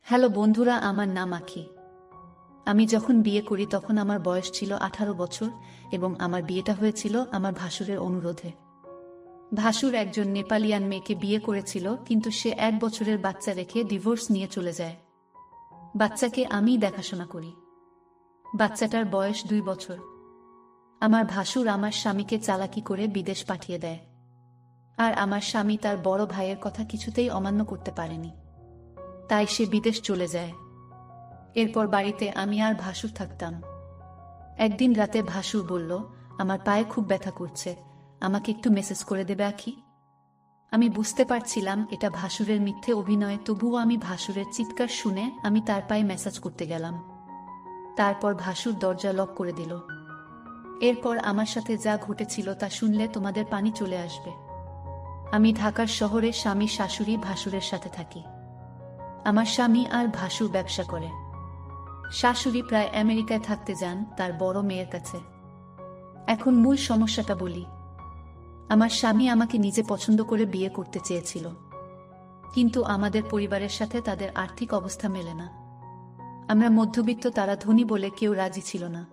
Hello বন্ধুরা, আমার নাম আখি। আমি যখন বিয়ে করি তখন আমার বয়স ছিল 18 বছর এবং আমার বিয়েটা হয়েছিল আমার ভাসুরের অনুরোধে। ভাসুর একজন নেপালিয়ান মেয়েকে বিয়ে করেছিল, কিন্তু সে 1 বছরের বাচ্চা রেখে ডিভোর্স নিয়ে চলে যায়। বাচ্চাকে আমিই দেখাশোনা করি। বাচ্চাটার বয়স 2 বছর। আমার ভাসুর আমার স্বামীকে চালাকি করে বিদেশ পাঠিয়ে দেয়, আর আমার স্বামী তার বড় ভাইয়ের কথা কিছুতেই অমান্য করতে পারেনি, তাই সে বিদেশ চলে যায়। এরপর বাড়িতে আমি আর ভাসুর থাকতাম। একদিন রাতে ভাসুর বলল, আমার পায়ে খুব ব্যথা করছে, আমাকে একটু মেসেজ করে দেবে আখি। আমি বুঝতে পারছিলাম এটা ভাসুরের মিথ্যে অভিনয়, তবুও আমি ভাসুরের চিৎকার শুনে আমি তার পায়ে ম্যাসাজ করতে গেলাম। তারপর ভাসুর দরজা লক করে দিল। এরপর আমার সাথে যা ঘটেছিল তা শুনলে তোমাদের পানি চলে আসবে। আমি ঢাকার শহরে স্বামী শাশুড়ি ভাসুরের সাথে থাকি। আমার স্বামী আর ভাসুর ব্যবসা করে। শাশুড়ি প্রায় আমেরিকায় থাকতে যান তার বড় মেয়ের কাছে। এখন মূল সমস্যাটা বলি। আমার স্বামী আমাকে নিজে পছন্দ করে বিয়ে করতে চেয়েছিল, কিন্তু আমাদের পরিবারের সাথে তাদের আর্থিক অবস্থা মেলে না। আমরা মধ্যবিত্ত, তারা ধনী বলে কেউ রাজি ছিল না।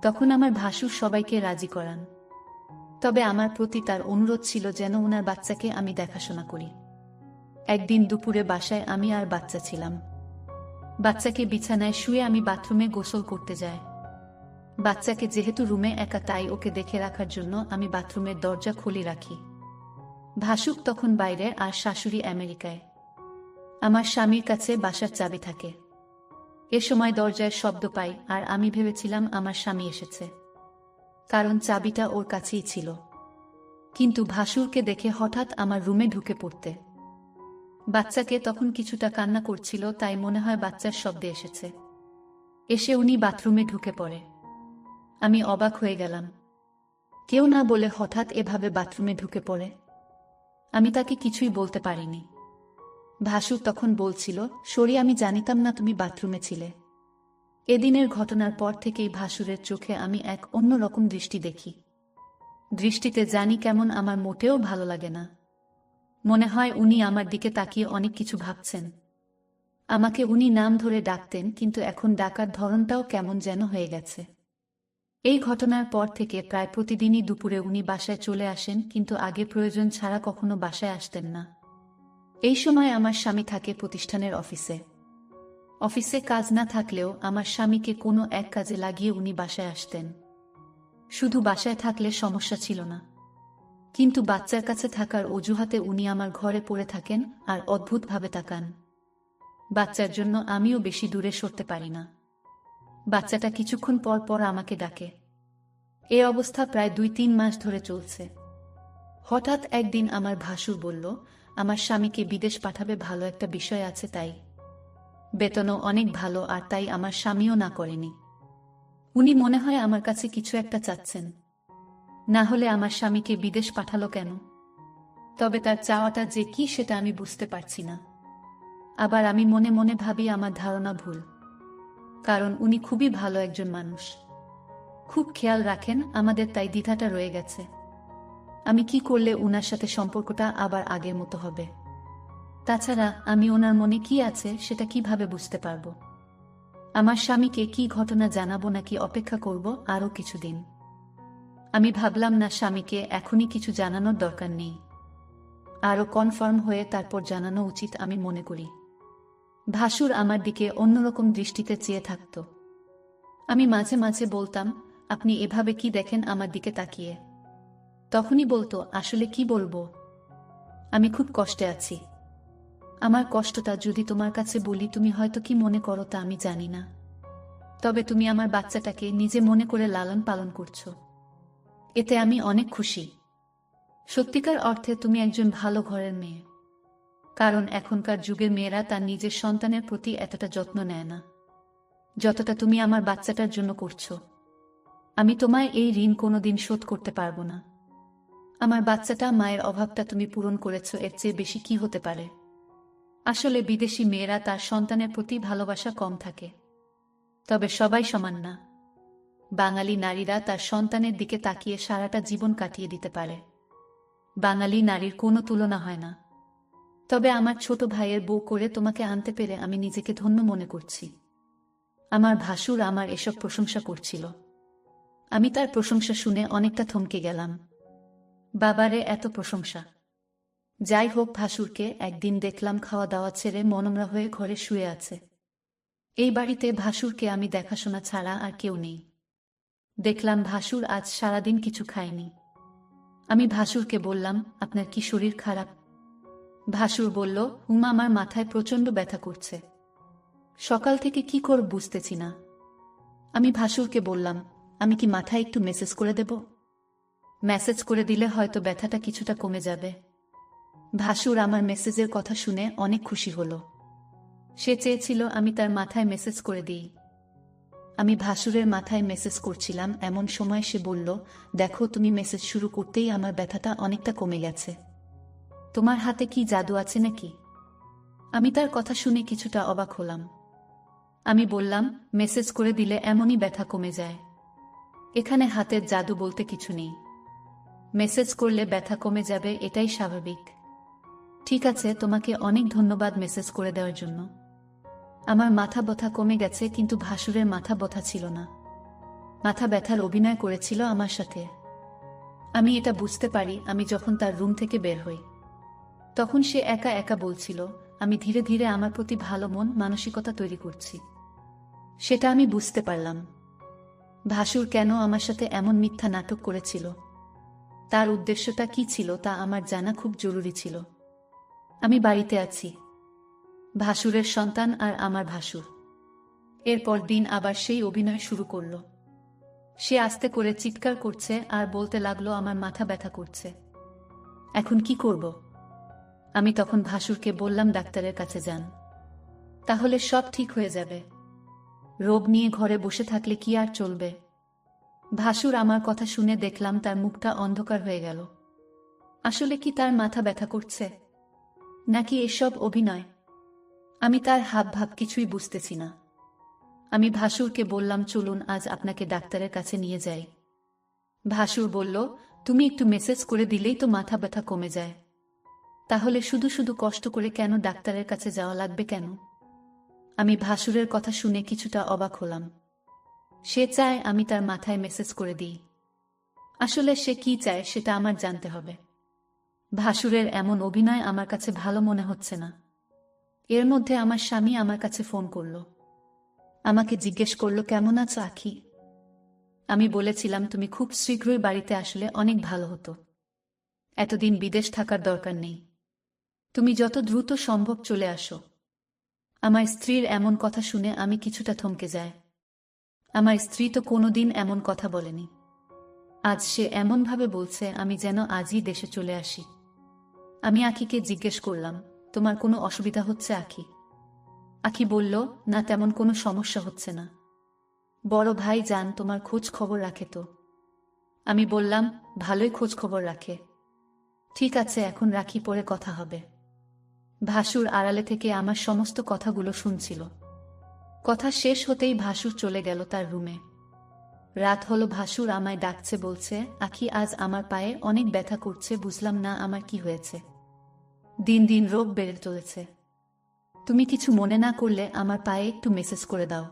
তখন আমার ভাসুর সবাইকে রাজি করান, তবে আমার প্রতি তার অনুরোধ ছিল যেন ওনার বাচ্চাকে আমি দেখাশোনা করি। একদিন দুপুরে বাসায় আমি আর বাচ্চা ছিলাম। বাচ্চাকে বিছানায় শুয়ে আমি বাথরুমে গোসল করতে যাই। বাচ্চাকে যেহেতু রুমে একা, তাই ওকে দেখে রাখার জন্য আমি বাথরুমের দরজা খুলে রাখি। ভাসুক তখন বাইরে আর শাশুড়ি আমেরিকায়। আমার স্বামীর কাছে বাসার চাবি থাকে। এ সময় দরজায় শব্দ পাই আর আমি ভেবেছিলাম আমার স্বামী এসেছে, কারণ চাবিটা ওর কাছেই ছিল। কিন্তু ভাসুরকে দেখে হঠাৎ আমার রুমে ঢুকে পড়তে। বাচ্চাকে তখন কিছুটা কান্না করছিল, তাই মনে হয় বাচ্চার শব্দে এসেছে। এসে উনি বাথরুমে ঢুকে পড়ে। আমি অবাক হয়ে গেলাম। কেউ না বলে হঠাৎ এভাবে বাথরুমে ঢুকে পড়ে। আমি তাকে কিছুই বলতে পারিনি। ভাসুর তখন বলছিল, সরি, আমি জানিতাম না তুমি বাথরুমে ছিলে। এদিনের ঘটনার পর থেকেই ভাসুরের চোখে আমি এক অন্যরকম দৃষ্টি দেখি। দৃষ্টিতে জানি কেমন আমার মোটেও ভালো লাগে না। মনে হয় উনি আমার দিকে তাকিয়ে অনেক কিছু ভাবছেন। আমাকে উনি নাম ধরে ডাকতেন, কিন্তু এখন ডাকার ধরনটাও কেমন যেন হয়ে গেছে। এই ঘটনার পর থেকে প্রায় প্রতিদিনই দুপুরে উনি বাসায় চলে আসেন, কিন্তু আগে প্রয়োজন ছাড়া কখনো বাসায় আসতেন না। এই সময় আমার স্বামী থাকে প্রতিষ্ঠানের অফিসে। অফিসে কাজ না থাকলেও আমার স্বামীকে কোনো এক কাজে লাগিয়ে উনি বাসায় আসতেন। শুধু বাসায় থাকলে সমস্যা ছিল না, কিন্তু বাচ্চার কাছে থাকার অজুহাতে উনি আমার ঘরে পড়ে থাকেন আর অদ্ভুতভাবে তাকান। বাচ্চার জন্য আমিও বেশি দূরে সরতে পারি না। বাচ্চাটা কিছুক্ষণ পর পর আমাকে ডাকে। এ অবস্থা প্রায় 2-3 মাস ধরে চলছে। হঠাৎ একদিন আমার ভাসুর বলল, আমার স্বামীকে বিদেশ পাঠাবে, ভালো একটা বিষয় আছে তাই। বেতনও অনেক ভালো, আর তাই আমার স্বামীও না করেনি। উনি মনে হয় আমার কাছে কিছু একটা চাচ্ছেন, না হলে আমার স্বামীকে বিদেশ পাঠালো কেন? তবে তার চাওয়াটা যে কি সেটা আমি বুঝতে পারছি না। আবার আমি মনে মনে ভাবি আমার ধারণা ভুল, কারণ উনি খুবই ভালো একজন মানুষ, খুব খেয়াল রাখেন আমাদের, তাই দ্বিধাটা রয়ে গেছে। আমি কি করলে উনার সাথে সম্পর্কটা আবার আগের মতো হবে? তাছাড়া আমি ওনার মনে কি আছে সেটা কিভাবে বুঝতে পারবো? আমার স্বামীকে কি ঘটনা জানাবো, নাকি অপেক্ষা করব আরও কিছুদিন? আমি ভাবলাম না, স্বামীকে এখনই কিছু জানানোর দরকার নেই, আরও কনফার্ম হয়ে তারপর জানানো উচিত আমি মনে করি। ভাসুর আমার দিকে অন্যরকম দৃষ্টিতে চেয়ে থাকত। আমি মাঝে মাঝে বলতাম, আপনি এভাবে কি দেখেন আমার দিকে তাকিয়ে? তখনই বলতো, আসলে কি বলবো, আমি খুব কষ্টে আছি। আমার কষ্টটা যদি তোমার কাছে বলি তুমি হয়তো কি মনে করো তা আমি জানি না, তবে তুমি আমার বাচ্চাটাকে নিজে মনে করে লালন পালন করছো, এতে আমি অনেক খুশি। সত্যিকার অর্থে তুমি একজন ভালো ঘরের মেয়ে, কারণ এখনকার যুগের মেয়েরা তার নিজের সন্তানের প্রতি এতটা যত্ন নেয় না যতটা তুমি আমার বাচ্চাটার জন্য করছো। আমি তোমায় এই ঋণ কোনোদিন শোধ করতে পারবো না। আমার বাচ্চাটা, মায়ের অভাবটা তুমি পূরণ করেছো, এর চেয়ে বেশি কি হতে পারে? আসলে বিদেশি মেয়েরা তার সন্তানের প্রতি ভালোবাসা কম থাকে, তবে সবাই সমান না। বাঙালি নারীরা তার সন্তানের দিকে তাকিয়ে সারাটা জীবন কাটিয়ে দিতে পারে। বাঙালি নারীর কোনো তুলনা হয় না। তবে আমার ছোট ভাইয়ের বউ করে তোমাকে আনতে পেরে আমি নিজেকে ধন্য মনে করছি। আমার ভাসুর আমার এসব প্রশংসা করছিল। আমি তার প্রশংসা শুনে অনেকটা থমকে গেলাম। বাবারে, এত প্রশংসা! যাই হোক, ভাসুরকে একদিন দেখলাম খাওয়া দাওয়া ছেড়ে মনমরা হয়ে ঘরে শুয়ে আছে। এই বাড়িতে ভাসুরকে আমি দেখাশোনা ছাড়া আর কেউ নেই। দেখলাম ভাসুর আজ সারাদিন কিছু খায়নি। আমি ভাসুরকে বললাম, আপনার কি শরীর খারাপ? ভাসুর বলল, আমার মাথায় প্রচণ্ড ব্যথা করছে। সকাল থেকে কি করব বুঝতেছি না। আমি ভাসুরকে বললাম, আমি কি মাথায় একটু মেসেজ করে দেব? মেসেজ করে দিলে হয়তো ব্যথাটা কিছুটা কমে যাবে। ভাসুর আমার মেসেজের কথা শুনে অনেক খুশি হল। সে চেয়েছিল আমি তার মাথায় মেসেজ করে দিই। আমি ভাসুরের মাথায় মেসেজ করছিলাম, এমন সময় সে বলল, দেখো, তুমি মেসেজ শুরু করতেই আমার ব্যথাটা অনেকটা কমে গেছে। তোমার হাতে কি জাদু আছে নাকি? আমি তার কথা শুনে কিছুটা অবাক হলাম। আমি বললাম, মেসেজ করে দিলে এমনই ব্যথা কমে যায়। এখানে হাতের জাদু বলতে কিছু নেই। মেসেজ করলে ব্যথা কমে যাবে, এটাই স্বাভাবিক। ঠিক আছে, তোমাকে অনেক ধন্যবাদ মেসেজ করে দেওয়ার জন্য। আমার মাথা ব্যথা কমে গেছে, কিন্তু ভাসুরের মাথা ব্যথা ছিল না। মাথা ব্যথার অভিনয় করেছিল আমার সাথে। আমি এটা বুঝতে পারি আমি যখন তার রুম থেকে বের হই। তখন সে একা একা বলছিল, আমি ধীরে ধীরে আমার প্রতি ভালো মন মানসিকতা তৈরি করছি। সেটা আমি বুঝতে পারলাম। ভাসুর কেন আমার সাথে এমন মিথ্যা নাটক করেছিল, তার উদ্দেশ্যটা কি ছিল তা আমার জানা খুব জরুরি ছিল। আমি বাড়িতে আছি, ভাসুরের সন্তান আর আমার ভাসুর। এরপর দিন আবার সেই অভিনয় শুরু করল। সে আস্তে করে চিৎকার করছে আর বলতে লাগলো, আমার মাথা ব্যথা করছে। এখন কি করব? আমি তখন ভাসুরকে বললাম, ডাক্তারের কাছে যান, তাহলে সব ঠিক হয়ে যাবে। রোগ নিয়ে ঘরে বসে থাকলে কি আর চলবে? ভাসুর আমার কথা শুনে দেখলাম তার মুখটা অন্ধকার হয়ে গেল। আসলে কি তার মাথা ব্যথা করছে, নাকি এসব অভিনয়? আমি তার হাবভাব কিছুই বুঝতেছি না। আমি ভাসুরকে বললাম, চলুন আজ আপনাকে ডাক্তারের কাছে নিয়ে যাই। ভাসুর বলল, তুমি একটু মেসেজ করে দিলেই তো মাথা ব্যথা কমে যায়, তাহলে শুধু শুধু কষ্ট করে কেন ডাক্তারের কাছে যাওয়া লাগবে কেন? আমি ভাসুরের কথা শুনে কিছুটা অবাক হলাম। সে চায় আমি তার মাথায় মেসেজ করে দিই। আসলে সে কি চায় সেটা আমার জানতে হবে। ভাসুরের এমন অভিনয় আমার কাছে ভালো মনে হচ্ছে না। এর মধ্যে আমার স্বামী আমার কাছে ফোন করল। আমাকে জিজ্ঞেস করল, কেমন আছো আখি? আমি বলেছিলাম, তুমি খুব শীঘ্রই বাড়িতে আসলে অনেক ভালো হতো। এতদিন বিদেশ থাকার দরকার নেই, তুমি যত দ্রুত সম্ভব চলে আসো। আমার স্ত্রীর এমন কথা শুনে আমি কিছুটা থমকে যাই। আমার স্ত্রী তো কোনোদিন এমন কথা বলেনি। আজ সে এমনভাবে বলছে আমি যেন আজই দেশে চলে আসি। আমি আখিকে জিজ্ঞেস করলাম, তোমার কোনো অসুবিধা হচ্ছে আখি? আখি বলল, না, তেমন কোনো সমস্যা হচ্ছে না। বড় ভাই জান তোমার খোঁজ খবর রাখে তো? আমি বললাম, ভালোই খোঁজ খবর রাখে। ঠিক আছে, এখন রাখি, পরে কথা হবে। ভাসুর আড়ালে থেকে আমার সমস্ত কথাগুলো শুনছিল। কথা শেষ হতেই ভাসুর চলে গেল তার রুমে। রাত হলো, ভাসুর আমায় ডাকছে, বলছে, আখি আজ আমার পায়ে অনেক ব্যথা করছে, বুঝলাম না আমার কি হয়েছে। দিন দিন রোগ বেড়ে চলেছে। তুমি কিছু মনে না করলে আমার পায়ে একটু মেসেজ করে দাও।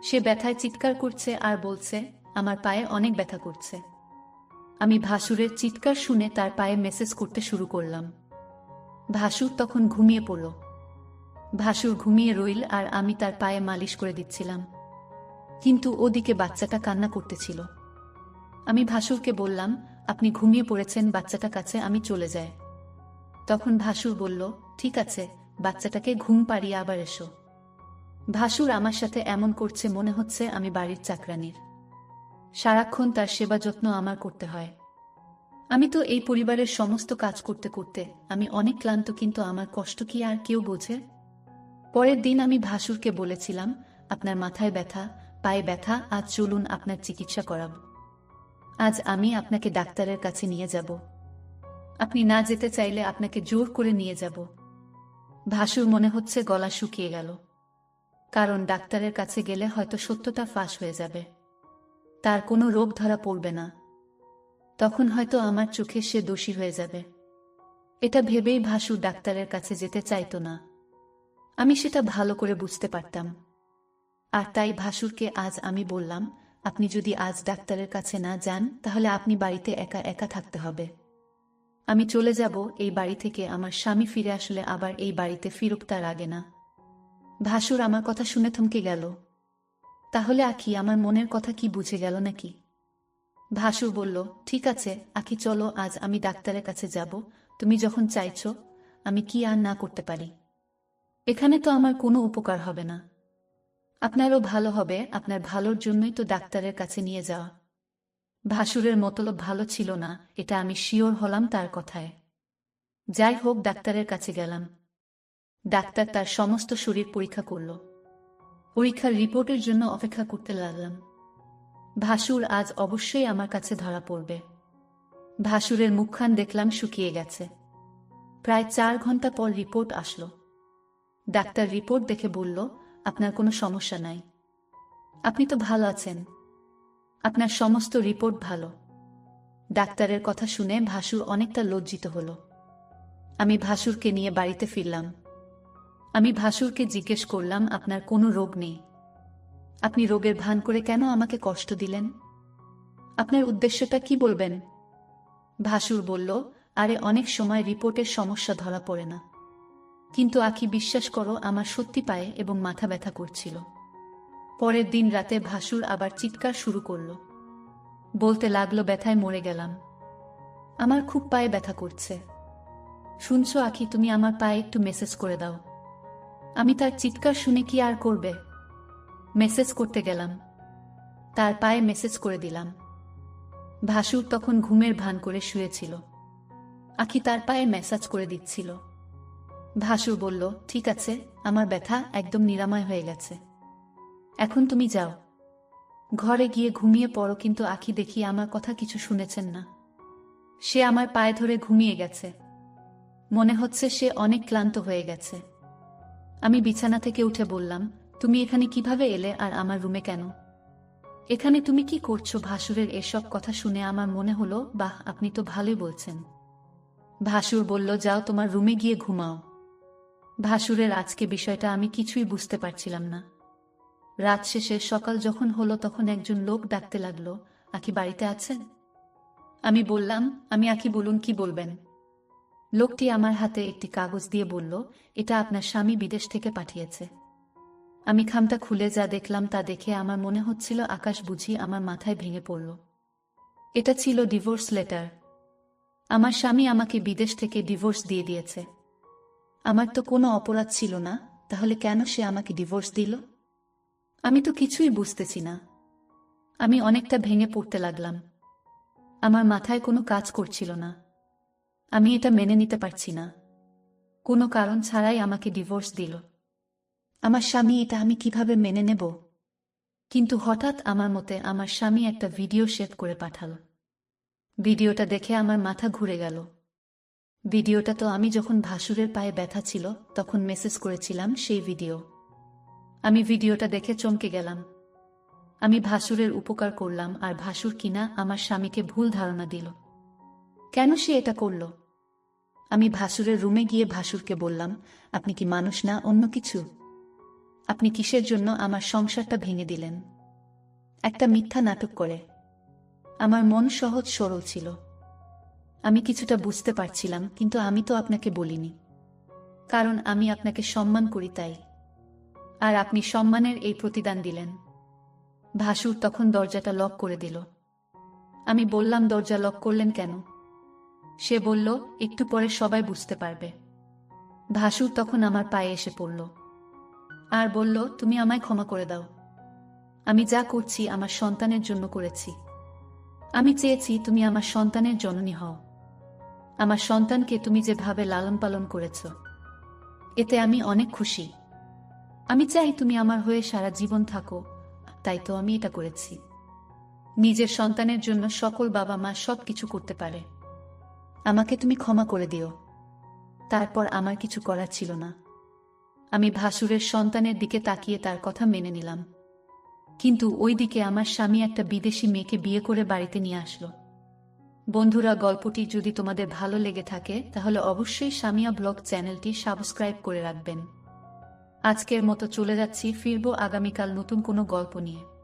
সে ব্যথায় চিৎকার করছে আর বলছে, আমার পায়ে অনেক ব্যথা করছে। আমি ভাসুরের চিৎকার শুনে তার পায়ে মেসেজ করতে শুরু করলাম। ভাসুর তখন ঘুমিয়ে পড়ল। ভাসুর ঘুমিয়ে রইল আর আমি তার পায়ে মালিশ করে দিচ্ছিলাম, কিন্তু ওদিকে বাচ্চাটা কান্না করতেছিল। আমি ভাসুরকে বললাম, আপনি ঘুমিয়ে পড়েছেন, বাচ্চাটা কাছে আমি চলে যাই। তখন ভাসুর বলল, ঠিক আছে, বাচ্চাটাকে ঘুম পাড়িয়ে আবার এসো। ভাসুর আমার সাথে এমন করছে মনে হচ্ছে আমি বাড়ির চাকরানির। সারাক্ষণ তার সেবা যত্ন আমার করতে হয়। আমি তো এই পরিবারের সমস্ত কাজ করতে করতে আমি অনেক ক্লান্ত, কিন্তু আমার কষ্ট কি আর কেউ বোঝে? পরের দিন আমি ভাসুরকে বলেছিলাম, আপনার মাথায় ব্যথা, পায়ে ব্যথা, আজ চলুন আপনার চিকিৎসা করাব। আজ আমি আপনাকে ডাক্তারের কাছে নিয়ে যাব। আপনি না যেতে চাইলে আপনাকে জোর করে নিয়ে যাব। ভাসুর মনে হচ্ছে গলা শুকিয়ে গেল, কারণ ডাক্তারের কাছে গেলে হয়তো সত্যটা ফাঁস হয়ে যাবে, তার কোনো রোগ ধরা পড়বে না। তখন হয়তো আমার চোখে সে দোষী হয়ে যাবে। এটা ভেবেই ভাসুর ডাক্তারের কাছে যেতে চাইতো না। আমি সেটা ভালো করে বুঝতে পারতাম। আর তাই ভাসুরকে আজ আমি বললাম, আপনি যদি আজ ডাক্তারের কাছে না যান তাহলে আপনি বাড়িতে একা একা থাকতে হবে। আমি চলে যাব এই বাড়ি থেকে, আমার স্বামী ফিরে আসলে আবার এই বাড়িতে ফিরুক, তার আগে না। ভাসুর আমার কথা শুনে থমকে গেল। তাহলে আখি আমার মনের কথা কি বুঝে গেল নাকি? ভাসুর বলল, ঠিক আছে আখি, চলো আজ আমি ডাক্তারের কাছে যাব। তুমি যখন চাইছো, আমি কি আর না করতে পারি? এখানে তো আমার কোনো উপকার হবে না। আপনারও ভালো হবে, আপনার ভালোর জন্যই তো ডাক্তারের কাছে নিয়ে যাওয়া। ভাসুরের মতলব ভালো ছিল না, এটা আমি শিওর হলাম তার কথায়। যাই হোক, ডাক্তারের কাছে গেলাম। ডাক্তার তার সমস্ত শরীর পরীক্ষা করল। পরীক্ষার রিপোর্টের জন্য অপেক্ষা করতে লাগলাম। ভাসুর আজ অবশ্যই আমার কাছে ধরা পড়বে। ভাসুরের মুখখান দেখলাম শুকিয়ে গেছে। প্রায় 4 ঘন্টা পর রিপোর্ট আসলো। ডাক্তার রিপোর্ট দেখে বলল, আপনার কোনো সমস্যা নাই, আপনি তো ভালো আছেন, আপনার সমস্ত রিপোর্ট ভালো। ডাক্তারের কথা শুনে ভাসুর অনেকটা লজ্জিত হল। আমি ভাসুরকে নিয়ে বাড়িতে ফিরলাম। আমি ভাসুরকে জিজ্ঞেস করলাম, আপনার কোনো রোগ নেই, আপনি রোগের ভান করে কেন আমাকে কষ্ট দিলেন? আপনার উদ্দেশ্যটা কি বলবেন? ভাসুর বলল, আরে অনেক সময় রিপোর্টের সমস্যা ধরা পড়ে না, কিন্তু আখি বিশ্বাস করো আমার সত্যি পায়ে এবং মাথা ব্যথা করছিল। পরের দিন রাতে ভাসুর আবার চিৎকার শুরু করল। বলতে লাগলো, ব্যথায় মরে গেলাম, আমার খুব পায়ে ব্যথা করছে। শুনছো আখি, তুমি আমার পায়ে একটু মেসেজ করে দাও। আমি তার চিৎকার শুনে কি আর করবে, মেসেজ করতে গেলাম, তার পায়ে মেসেজ করে দিলাম। ভাসুর তখন ঘুমের ভান করে শুয়েছিল। আখি তার পায়ে ম্যাসাজ করে দিচ্ছিল। ভাসুর বলল, ঠিক আছে, আমার ব্যথা একদম নিরাময় হয়ে গেছে, এখন তুমি যাও, ঘরে গিয়ে ঘুমিয়ে পড়ো। কিন্তু আখি দেখি আমার কথা কিছু শুনেছেন না। সে আমার পায়ে ধরে ঘুমিয়ে গেছে। মনে হচ্ছে সে অনেক ক্লান্ত হয়ে গেছে। আমি বিছানা থেকে উঠে বললাম, তুমি এখানে কিভাবে এলে আর আমার রুমে কেন? এখানে তুমি কি করছো? ভাসুরের এসব কথা শুনে আমার মনে হলো, বাহ, আপনি তো ভালোই বলছেন। ভাসুর বলল, যাও তোমার রুমে গিয়ে ঘুমাও। ভাসুরের আজকে বিষয়টা আমি কিছুই বুঝতে পারছিলাম না। রাত শেষে সকাল যখন হলো তখন একজন লোক ডাকতে লাগলো, আখি বাড়িতে আছেন? আমি বললাম, আমি আখি, বলুন কি বলবেন। লোকটি আমার হাতে একটি কাগজ দিয়ে বলল, এটা আপনার স্বামী বিদেশ থেকে পাঠিয়েছে। আমি খামটা খুলে যা দেখলাম তা দেখে আমার মনে হচ্ছিল আকাশ বুঝি আমার মাথায় ভেঙে পড়ল। এটা ছিল ডিভোর্স লেটার। আমার স্বামী আমাকে বিদেশ থেকে ডিভোর্স দিয়ে দিয়েছে। আমার তো কোনো অপরাধ ছিল না, তাহলে কেন সে আমাকে ডিভোর্স দিল? আমি তো কিছুই বুঝতেছি না। আমি অনেকটা ভেঙে পড়তে লাগলাম। আমার মাথায় কোনো কাজ করছিল না। আমি এটা মেনে নিতে পারছি না। কোনো কারণ ছাড়াই আমাকে ডিভোর্স দিল আমার স্বামী, এটা আমি কিভাবে মেনে নেব? কিন্তু হঠাৎ আমার মতে আমার স্বামী একটা ভিডিও শেয়ার করে পাঠাল। ভিডিওটা দেখে আমার মাথা ঘুরে গেল। ভিডিওটা তো আমি যখন ভাসুরের পায়ে ব্যথা ছিল তখন মেসেজ করেছিলাম, সেই ভিডিও। আমি ভিডিওটা দেখে চমকে গেলাম। আমি ভাসুরের উপকার করলাম আর ভাসুর কিনা আমার স্বামীকে ভুল ধারণা দিল। কেন সে এটা করল? আমি ভাসুরের রুমে গিয়ে ভাসুরকে বললাম, আপনি কি মানুষ না অন্য কিছু? আপনি কিসের জন্য আমার সংসারটা ভেঙে দিলেন? একটা মিথ্যা নাটক করে। আমার মন সহজ সরল ছিল। আমি কিছুটা বুঝতে পারছিলাম, কিন্তু আমি তো আপনাকে বলিনি, কারণ আমি আপনাকে সম্মান করি তাই। আর আপনি সম্মানের এই প্রতিদান দিলেন। ভাসুর তখন দরজাটা লক করে দিল। আমি বললাম, দরজা লক করলেন কেন? সে বলল, একটু পরে সবাই বুঝতে পারবে। ভাসুর তখন আমার পায়ে এসে পড়ল আর বলল, তুমি আমায় ক্ষমা করে দাও। আমি যা করছি আমার সন্তানের জন্য করেছি। আমি চেয়েছি তুমি আমার সন্তানের জননী হও। আমার সন্তানকে তুমি যেভাবে লালন পালন করেছ, এতে আমি অনেক খুশি। আমি চাই তুমি আমার হয়ে সারা জীবন থাকো, তাই তো আমি এটা করেছি। নিজের সন্তানের জন্য সকল বাবা মা সব কিছু করতে পারে। আমাকে তুমি ক্ষমা করে দিও। তারপর আমার কিছু করার ছিল না। আমি ভাসুরের সন্তানের দিকে তাকিয়ে তার কথা মেনে নিলাম। কিন্তু ওই দিকে আমার স্বামী একটা বিদেশি মেয়েকে বিয়ে করে বাড়িতে নিয়ে আসলো। বন্ধুরা, গল্পটি যদি তোমাদের ভালো লেগে থাকে তাহলে অবশ্যই সামিয়া ব্লগ চ্যানেলটি সাবস্ক্রাইব করে রাখবেন। আজকের মতো চলে যাচ্ছি, ফিরবো আগামীকাল নতুন কোনো গল্প নিয়ে।